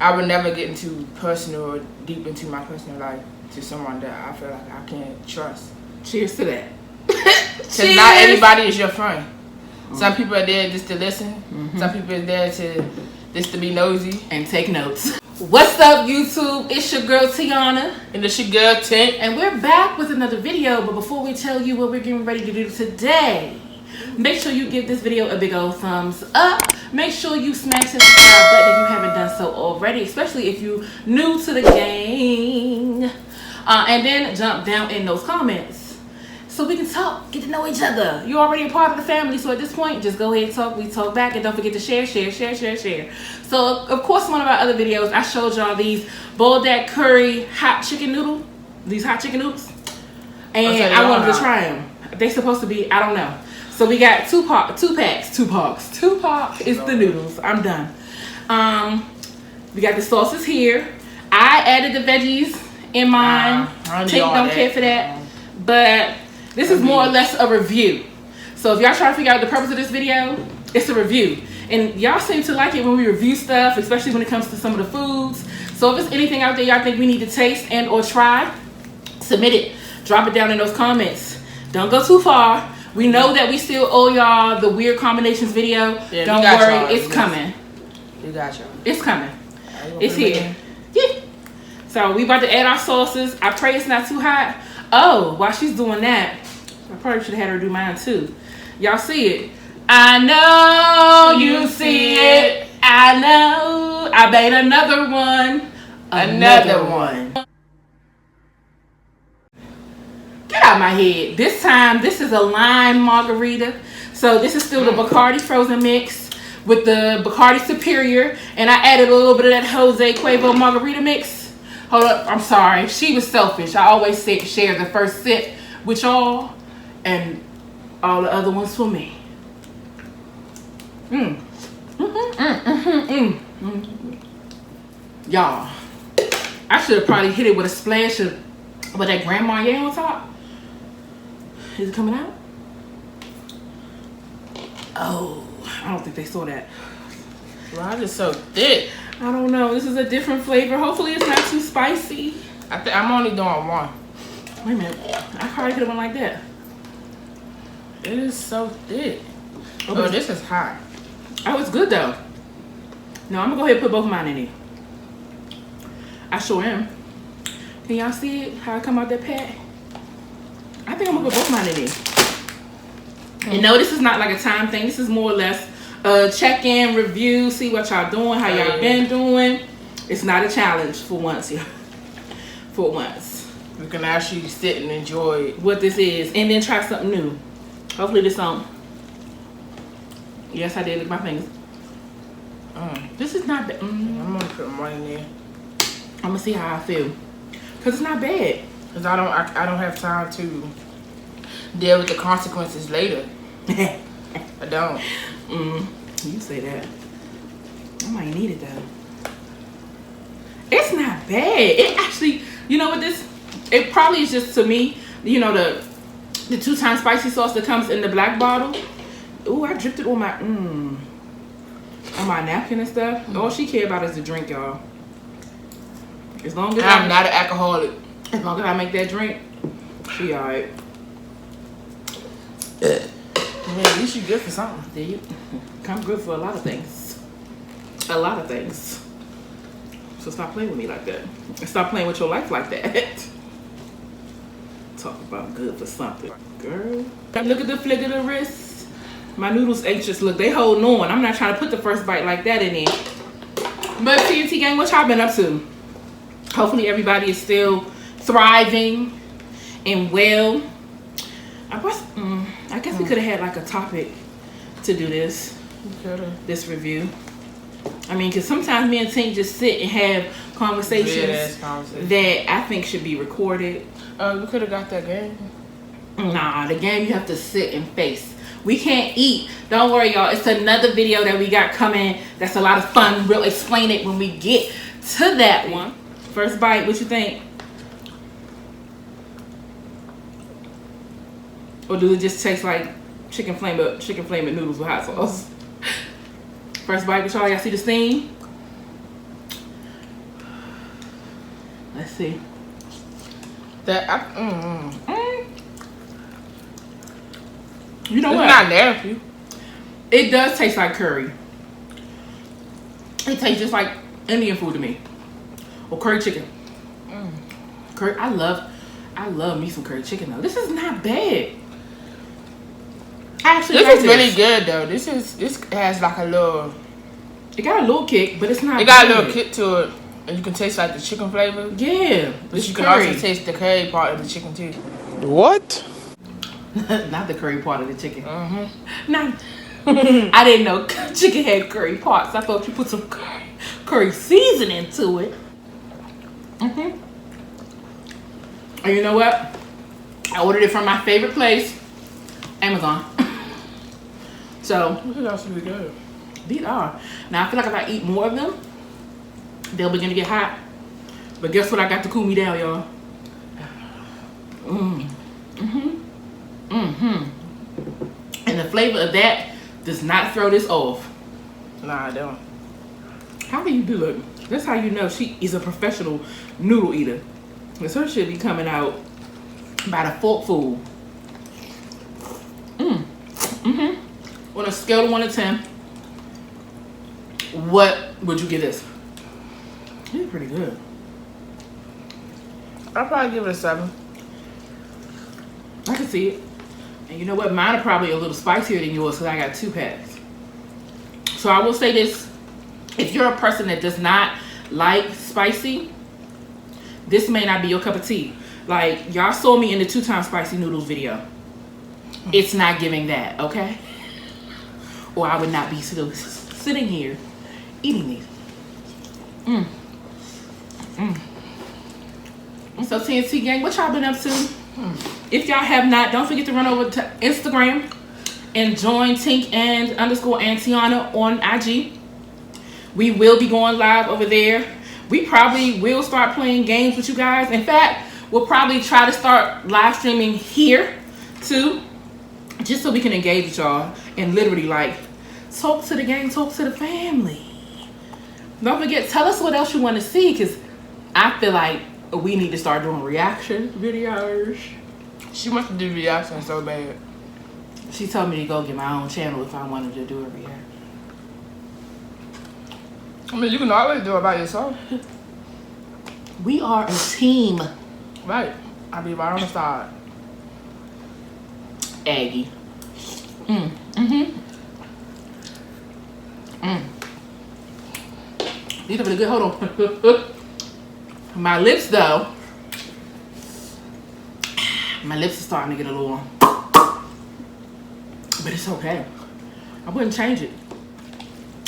I would never get into personal or deep into my personal life to someone that I feel like I can't trust. Cheers to that. Because not everybody is your friend. Some people are there just to listen. Some people are there to just to be nosy and take notes. What's up, YouTube? It's your girl Tiana. And it's your girl Tink. And we're back with another video. But before we tell you what we're getting ready to do today, make sure you give this video a big old thumbs up. Make sure you smash the subscribe button if you haven't done so already, especially if you're new to the gang. And then jump down in those comments so we can talk, get to know each other. You're already a part of the family, so at this point, just go ahead and talk. We talk back, and don't forget to share. So, of course, one of our other videos, I showed y'all these boiled that curry hot chicken noodle, these hot chicken noodles, and I wanted to try them. They're supposed to be, I don't know. So we got two packs is the noodles. I'm done. We got the sauces here. I added the veggies in mine. Tink don't care for that. But this is more or less a review. So if y'all try to figure out the purpose of this video, it's a review. And y'all seem to like it when we review stuff, especially when it comes to some of the foods. So if there's anything out there y'all think we need to taste and or try, submit it. Drop it down in those comments. Don't go too far. We know that we still owe y'all the weird combinations video. Yeah, don't worry, it's coming. We got y'all. It's coming. It's here. Yeah. So we about to add our sauces. I pray it's not too hot. Oh, while she's doing that, I probably should have had her do mine too. Y'all see it? I know you see it. I know. I made another one. Another one. Get out my head. This time, this is a lime margarita. So this is still the Bacardi frozen mix with the Bacardi Superior. And I added a little bit of that Jose Cuervo margarita mix. Hold up, I'm sorry. She was selfish. I always say share the first sip with y'all and all the other ones for me. Y'all, I should have probably hit it with a splash of that Grand Marnier on top. Is it coming out? Oh, I don't think they saw that. Why is it so thick? I don't know. This is a different flavor. Hopefully it's not too spicy. I'm only doing one. Wait a minute. I probably could have went like that. It is so thick. Oh, this is hot. Oh, it's good though. No, I'm going to go ahead and put both of mine in here. I sure am. Can y'all see it? How I come out that pack? I think I'm going to put both of mine in here. And no, this is not like a time thing. This is more or less check-in, review, see what y'all doing, how y'all been doing. It's not a challenge for once, yeah. For once. We can actually sit and enjoy what this is and then try something new. Hopefully this don't. Yes, I did lick my fingers. This is not bad. I'm gonna put one in there. I'm gonna see how I feel. Cause it's not bad. Cause I don't have time to deal with the consequences later. I don't. You say that. I might need it though. It's not bad. It actually, you know what this? It probably is just to me. You know the 2-time spicy sauce that comes in the black bottle. Ooh, I dripped it on my napkin and stuff. All she care about is the drink, y'all. As long as I'm not an alcoholic. As long as I make that drink, she alright. Yeah, at least you good for something. There you come good for a lot of things. A lot of things. So stop playing with me like that. And stop playing with your life like that. Talk about good for something. Girl. Look at the flick of the wrist. My noodles anxious. Look, they holding on. I'm not trying to put the first bite like that in there. But TNT gang, what y'all been up to? Hopefully everybody is still thriving and well. I guess we could have had like a topic to do this review. I mean, because sometimes me and Tink just sit and have conversations that I think should be recorded. We could have got that game. Nah, the game you have to sit and face. We can't eat. Don't worry, y'all. It's another video that we got coming. That's a lot of fun. We'll explain it when we get to that one. First bite, what you think? Or does it just taste like chicken flame noodles with hot sauce? First bite with y'all. Y'all see the steam? Let's see. You know what? It's not nasty. It does taste like curry. It tastes just like Indian food to me, or curry chicken. Curry. I love me some curry chicken though. This is not bad. Actually, This is really good though. This has like a little. It got a little kick, but it's not. It got a little kick to it, and you can taste like the chicken flavor. Yeah, but you can also taste the curry part of the chicken too. What? Not the curry part of the chicken. Not. I didn't know chicken had curry parts. I thought you put some curry seasoning to it. And you know what? I ordered it from my favorite place, Amazon. So This is actually really good. these are. Now I feel like if I eat more of them, they'll begin to get hot. But guess what? I got to cool me down, y'all. And the flavor of that does not throw this off. Nah, I don't. How do you do it? That's how you know she is a professional noodle eater. Because her shit be coming out by the forkful. On a scale of 1 to 10, what would you give this? It's pretty good. I'll probably give it a 7. I can see it. And you know what? Mine are probably a little spicier than yours because I got 2 packs. So I will say this. If you're a person that does not like spicy, this may not be your cup of tea. Like, y'all saw me in the 2 times spicy noodles video. It's not giving that, okay? Or I would not be sitting here eating these. So TNT gang, what y'all been up to? If y'all have not, don't forget to run over to Instagram and join Tink and Tiana on IG. We will be going live over there. We probably will start playing games with you guys. In fact, we'll probably try to start live streaming here too, just so we can engage with y'all and literally like talk to the gang, talk to the family. Don't forget, tell us what else you want to see, because I feel like we need to start doing reaction videos. She wants to do reaction so bad. She told me to go get my own channel if I wanted to do a reaction. I mean, you can always do it by yourself. We are a team. Right. I'll be right on the side. Aggie. These are really good. Hold on. My lips, though. My lips are starting to get a little, but it's okay. I wouldn't change it.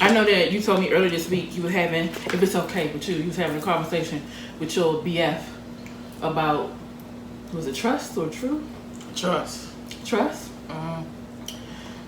I know that you told me earlier this week you were having, if it's okay with you was having a conversation with your BF about, was it trust or truth? Trust. Trust?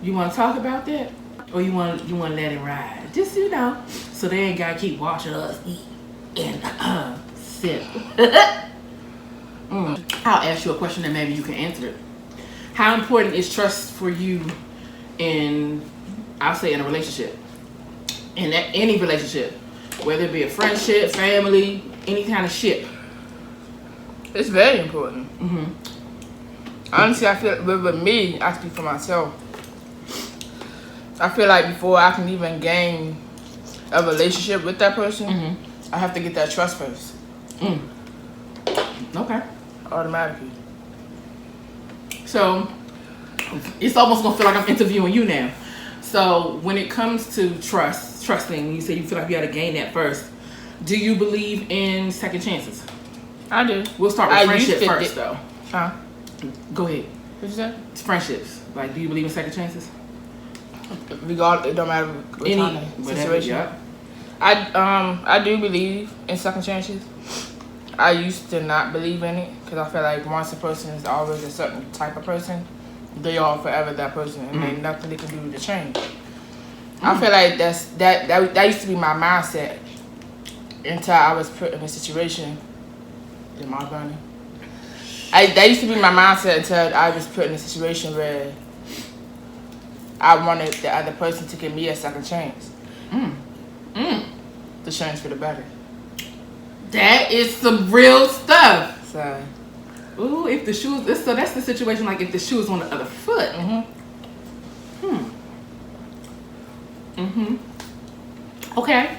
You want to talk about that? Or you want to let it ride? Just, you know, so they ain't got to keep watching us eat and sip. I'll ask you a question and maybe you can answer it. How important is trust for you in, I'll say, in a relationship? In any relationship, whether it be a friendship, family, any kind of ship. It's very important. Honestly, I feel with me, I speak for myself. I feel like before I can even gain a relationship with that person, I have to get that trust first. Okay. Automatically. So it's almost gonna feel like I'm interviewing you now. So when it comes to trusting, you say you feel like you gotta gain that first. Do you believe in second chances? I do. We'll start with friendship first, though. Huh? Go ahead. What you say? It's friendships. Like, do you believe in second chances? Regardless, it don't matter what Any situation. Yeah. I do believe in second chances. I used to not believe in it because I feel like once a person is always a certain type of person, they are forever that person, and there's nothing they can do to change. I feel like that used to be my mindset until I was put in a situation. Am I burning? That used to be my mindset until I was put in a situation where I wanted the other person to give me a second chance. To change for the better. That is some real stuff. So, ooh, if the shoes, so that's the situation. Like if the shoe is on the other foot. Okay.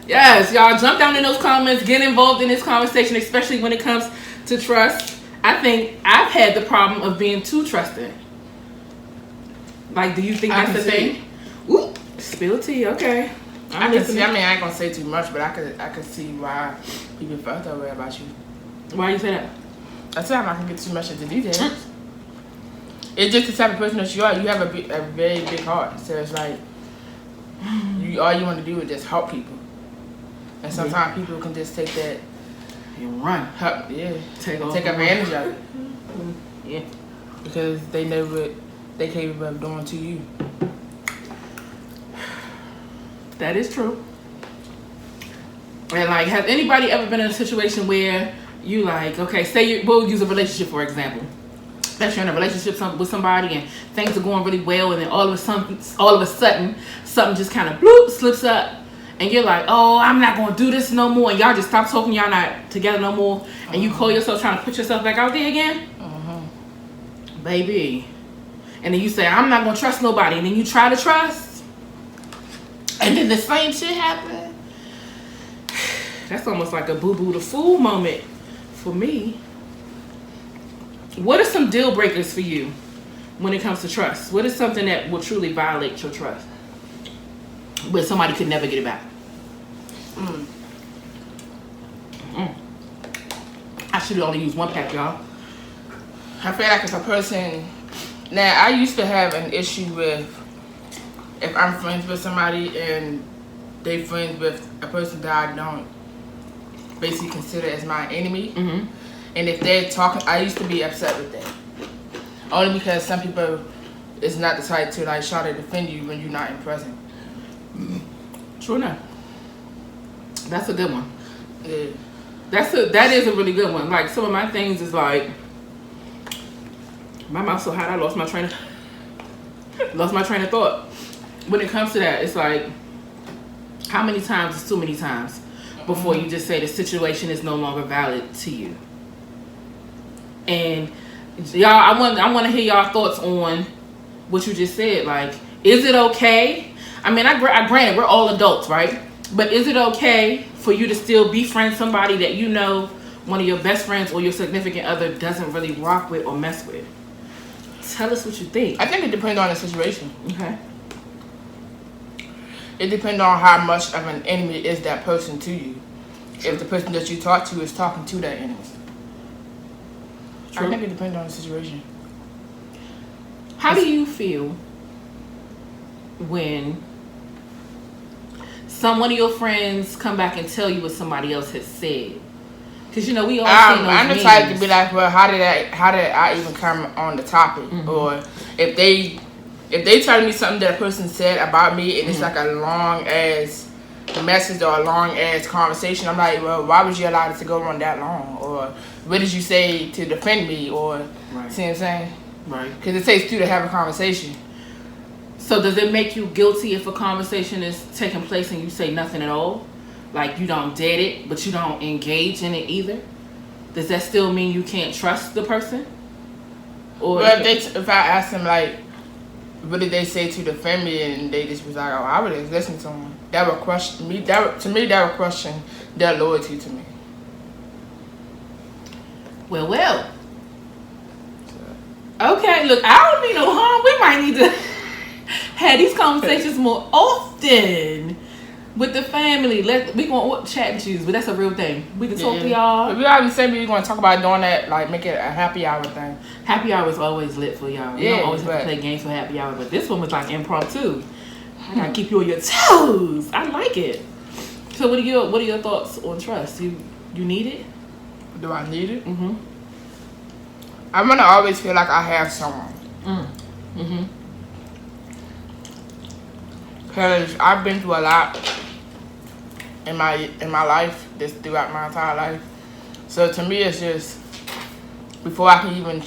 Yes, y'all jump down in those comments, get involved in this conversation, especially when it comes to trust. I think I've had the problem of being too trusting. Like, do you think that's the thing? Ooh, spill tea. Okay. I can see. I mean, I ain't gonna say too much, but I could see why people felt that way about you. Why you say that? I said I'm not gonna get too much into details. It's just the type of person that you are. You have a very big heart, so it's like all you want to do is just help people, and sometimes people can just take that and run. Help, yeah, take advantage of it. Yeah, because they know what they capable of doing to you. That is true. And like, has anybody ever been in a situation where you like, okay, say we'll use a relationship for example. That you're in a relationship with somebody and things are going really well, and then all of a sudden something just kind of bloop slips up, and you're like, oh, I'm not gonna do this no more, and y'all just stop talking, y'all not together no more, and you call yourself trying to put yourself back out there again, baby, and then you say, I'm not gonna trust nobody, and then you try to trust, and then the same shit happen. That's almost like a boo-boo the fool moment for me. What are some deal breakers for you when it comes to trust? What is something that will truly violate your trust, but somebody could never get it back? I should only use one pack, y'all. I feel like if a person... Now, I used to have an issue with if I'm friends with somebody and they friends with a person that I don't basically consider as my enemy. And if they're talking, I used to be upset with that. Only because some people is not the type to like try to defend you when you're not in present. True enough. That's a good one. Yeah. That is a really good one. Like some of my things is like, my mouth's so hot I lost my train of thought. When it comes to that, it's like, how many times is too many times before you just say the situation is no longer valid to you? And y'all, I want to hear y'all thoughts on what you just said. Like, is it okay? I mean, I granted we're all adults, right? But is it okay for you to still befriend somebody that you know one of your best friends or your significant other doesn't really rock with or mess with? Tell us what you think. I think it depends on the situation. Okay. It depends on how much of an enemy is that person to you. If the person that you talk to is talking to that enemy. True. I think it depends on the situation. How do you feel when one of your friends come back and tell you what somebody else has said? Because you know we all see those I'm the memes. type to be like, well, how did I even come on the topic? Or if they tell me something that a person said about me and it's like a long ass message or a long ass conversation, I'm like, well, why would you allow it to go on that long? Or what did you say to defend me? Or see what I'm saying? Right. Because it takes two to have a conversation. So does it make you guilty if a conversation is taking place and you say nothing at all? Like you don't dead it, but you don't engage in it either? Does that still mean you can't trust the person? Or well, if I ask them like, what did they say to defend me, and they just was like, oh, I would have listened to them. That would question me. That would question their loyalty to me. Well. Okay, look, I don't mean no harm. We might need to have these conversations more often with the family. We gonna chat and choose, but that's a real thing. We can talk to y'all. But we always say we gonna talk about doing that, like make it a happy hour thing. Happy hour is always lit for y'all. You don't always have to play games for happy hour, but this one was like impromptu. I gotta keep you on your toes. I like it. So what are your thoughts on trust? You need it? Do I need it? I'm gonna always feel like I have someone. Cause I've been through a lot in my life, just throughout my entire life. So to me, it's just before I can even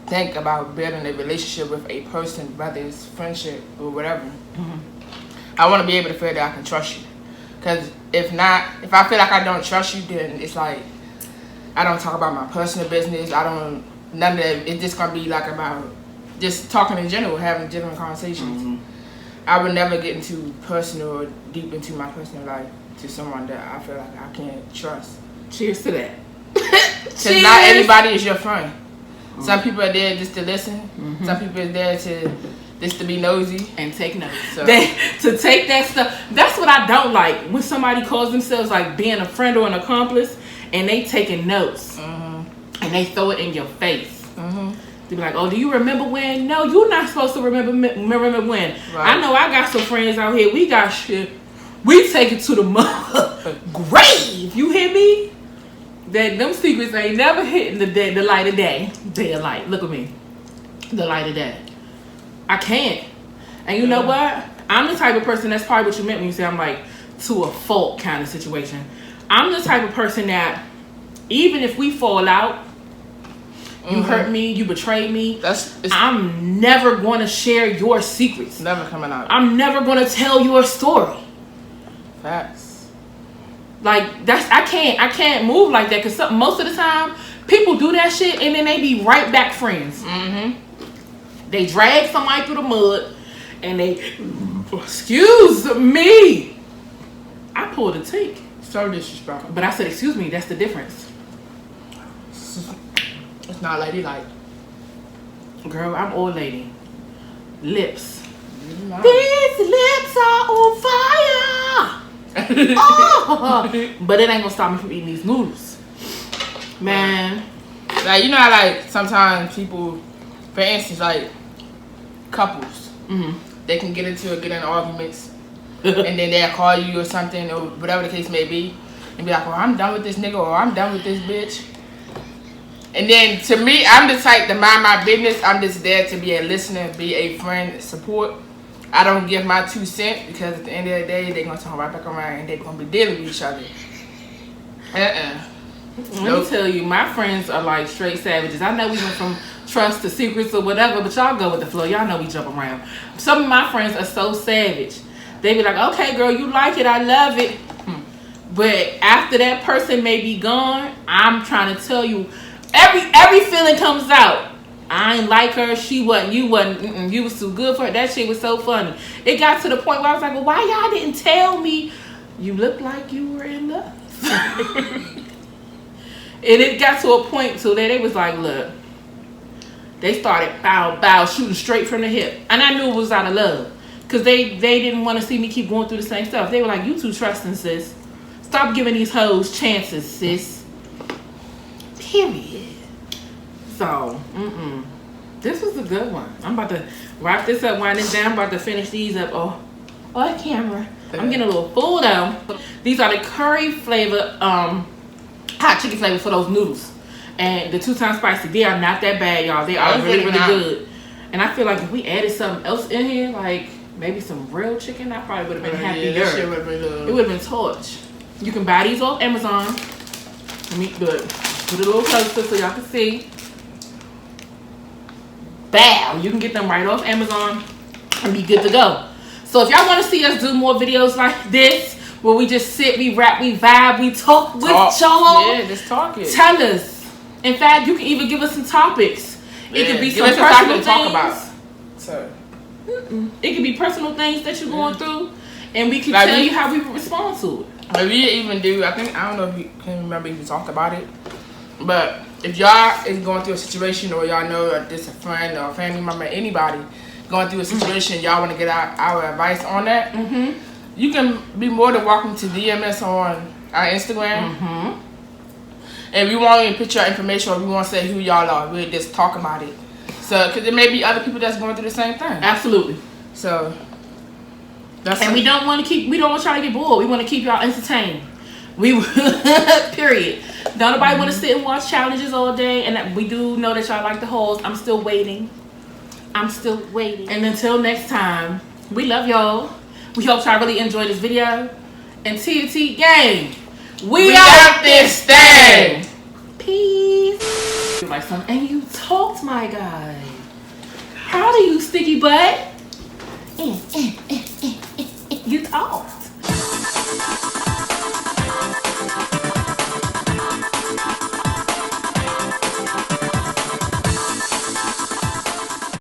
think about building a relationship with a person, whether it's friendship or whatever, I want to be able to feel that I can trust you. Because if not, if I feel like I don't trust you, then it's like I don't talk about my personal business. I don't, none of that. It's just gonna be like about just talking in general, having different conversations. Mm-hmm. I would never get into personal or deep into my personal life to someone that I feel like I can't trust. Cheers to that. Because not everybody is your friend. Mm-hmm. Some people are there just to listen. Mm-hmm. Some people are there to just to be nosy and take notes. So. To take that stuff. That's what I don't like, when somebody calls themselves like being a friend or an accomplice and they taking notes. Mm-hmm. And they throw it in your face. Mm-hmm. They be like, oh, do you remember when? No, you're not supposed to remember when. Right. I know I got some friends out here. We got shit. We take it to the grave. You hear me? That them secrets ain't never hitting the light of day. Daylight. Look at me. The light of day. I can't. And you know what? I'm the type of person, that's probably what you meant when you say I'm like to a fault kind of situation. I'm the type of person that even if we fall out, you hurt me, you betrayed me, I'm never going to share your secrets. Never coming out. I'm never going to tell your story. Facts. Like, I can't move like that, because most of the time people do that shit and then they be right back friends. Mm-hmm. They drag somebody through the mud and they, excuse me, I pulled a Tink. So disrespectful. But I said, excuse me, that's the difference. It's not ladylike. Girl, I'm old lady. Lips. These lips are on fire. Oh. But it ain't gonna stop me from eating these noodles. Man. Like, you know how like sometimes people, for instance, like couples, they can get in arguments and then they'll call you or something or whatever the case may be and be like, oh, I'm done with this nigga or I'm done with this bitch. And then to me, I'm the type to mind my business. I'm just there to be a listener, be a friend, support. I don't give my 2 cents because at the end of the day, they're going to turn right back around and they're going to be dealing with each other. Let me tell you, my friends are like straight savages. I know we went from trust to secrets or whatever, but y'all go with the flow. Y'all know we jump around. Some of my friends are so savage. They be like, okay, girl, you like it. I love it. But after that person may be gone, I'm trying to tell you, every feeling comes out. I ain't like her. She wasn't. You wasn't. You was too good for her. That shit was so funny. It got to the point where I was like, well, why y'all didn't tell me? You look like you were in love. And it got to a point so that they was like, look. They started bow, shooting straight from the hip. And I knew it was out of love. Because they didn't want to see me keep going through the same stuff. They were like, you too trusting, sis. Stop giving these hoes chances, sis. Period. So, this was a good one. I'm about to wrap this up, wind it down. I'm about to finish these up. Oh, camera. I'm getting a little full though. These are the curry flavor, hot chicken flavor for those noodles. And the 2-time spicy, they are not that bad, y'all. They are really, really good. And I feel like if we added something else in here, like maybe some real chicken, I probably would have been happier. Yeah, that shit would've been good. It would have been torch. You can buy these off Amazon. Let me put a little closer so y'all can see. Bow! You can get them right off Amazon and be good to go. So if y'all want to see us do more videos like this, where we just sit, we rap, we vibe, we talk with y'all. Yeah, just talk it. Tell us. In fact, you can even give us some topics. It could be some personal things. Talk about. So. It could be personal things that you're going through, and we can tell you how we respond to it. Like we even do, I don't know if you can remember if we talked about it, but if y'all is going through a situation or y'all know that this a friend or a family member, anybody going through a situation, y'all want to get our advice on that, you can be more than welcome to DM us on our Instagram. And we won't even put your information or we won't say who y'all are. We'll just talk about it. So, because there may be other people that's going through the same thing. Absolutely. So, and we don't want y'all to get bored. We want to keep y'all entertained. Period. Don't nobody want to sit and watch challenges all day. And we do know that y'all like the holes. I'm still waiting. And until next time, we love y'all. We hope y'all really enjoyed this video. And TNT gang, we out this thing. Peace. Like something, and you talked, my guy. How do you, sticky butt? You talk.